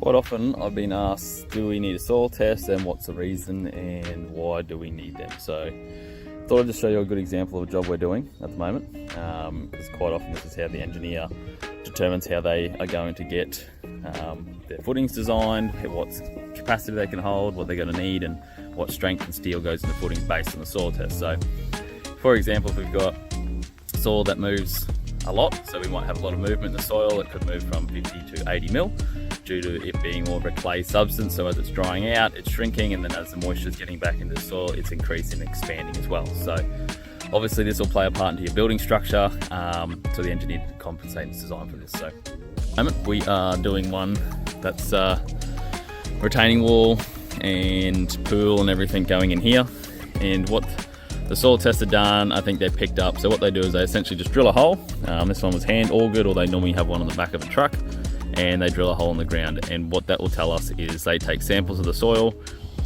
Quite often I've been asked, do we need a soil test and what's the reason and why do we need them? So I thought I'd just show you a good example of a job we're doing at the moment, because quite often this is how the engineer determines how they are going to get their footings designed, what capacity they can hold, what they're going to need, and what strength and steel goes in the footing based on the soil test. So for example, if we've got soil that moves a lot, so we might have a lot of movement in the soil, it could move from 50 to 80 mil due to it being more of a clay substance. So as it's drying out, it's shrinking, and then as the moisture is getting back into the soil, it's increasing and expanding as well. So obviously this will play a part into your building structure, so the engineer can compensate and design for this. So at the moment we are doing one that's retaining wall and pool and everything going in here, and what the soil tests are done, I think they picked up. So what they do is they essentially just drill a hole. This one was hand augered, or they normally have one on the back of a truck, and they drill a hole in the ground. And what that will tell us is they take samples of the soil,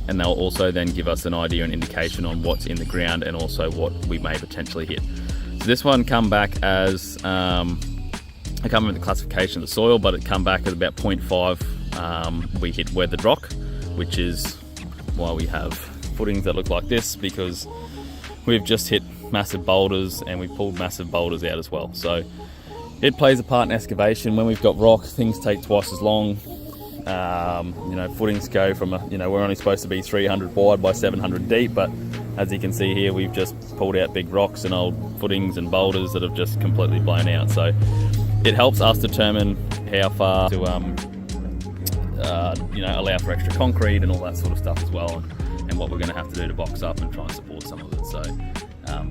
and they'll also then give us an idea and indication on what's in the ground and also what we may potentially hit. So this one come back as, I can't remember the classification of the soil, but it come back at about 0.5. We hit weathered rock, which is why we have footings that look like this, because we've just hit massive boulders and we've pulled massive boulders out as well. So it plays a part in excavation. When we've got rock, things take twice as long. Footings go from, we're only supposed to be 300 wide by 700 deep, but as you can see here, we've just pulled out big rocks and old footings and boulders that have just completely blown out. So it helps us determine how far to, allow for extra concrete and all that sort of stuff as well, and what we're going to have to do to box up and try and support some of it. So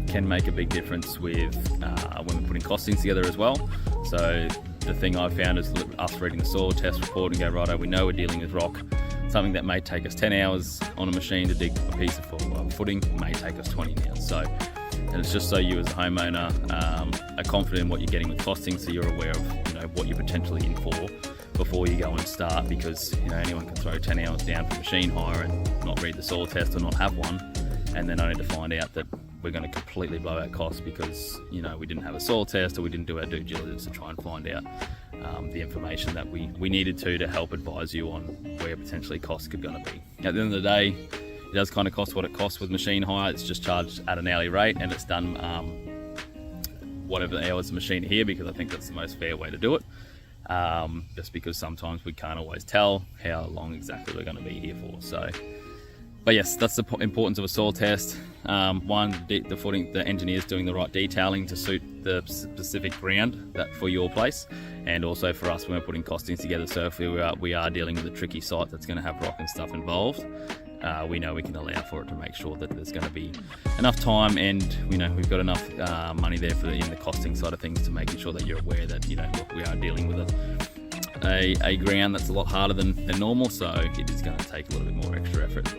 can make a big difference with when we're putting costings together as well. So the thing I've found is us reading the soil test report and go, righto, we know we're dealing with rock. Something that may take us 10 hours on a machine to dig a piece of footing may take us 20 now. So, and it's just so you as a homeowner are confident in what you're getting with costing, so you're aware of what you're potentially in for before you go and start, because anyone can throw 10 hours down for machine hire and not read the soil test or not have one, and then only to find out that we're going to completely blow our costs because we didn't have a soil test or we didn't do our due diligence to try and find out the information that we needed to help advise you on where potentially costs could going to be. At the end of the day, it does kind of cost what it costs with machine hire. It's just charged at an hourly rate, and it's done whatever the hours the machine are here, because I think that's the most fair way to do it. Just because sometimes we can't always tell how long exactly we're going to be here for. So, but yes, that's the importance of a soil test. One, the engineer's doing the right detailing to suit the specific ground that for your place, and also for us when we're putting costings together. So if we are dealing with a tricky site that's going to have rock and stuff involved, we know we can allow for it to make sure that there's going to be enough time, and we've got enough money there for in the costing side of things to making sure that you're aware that look, we are dealing with a ground that's a lot harder than normal, so it is going to take a little bit more extra effort.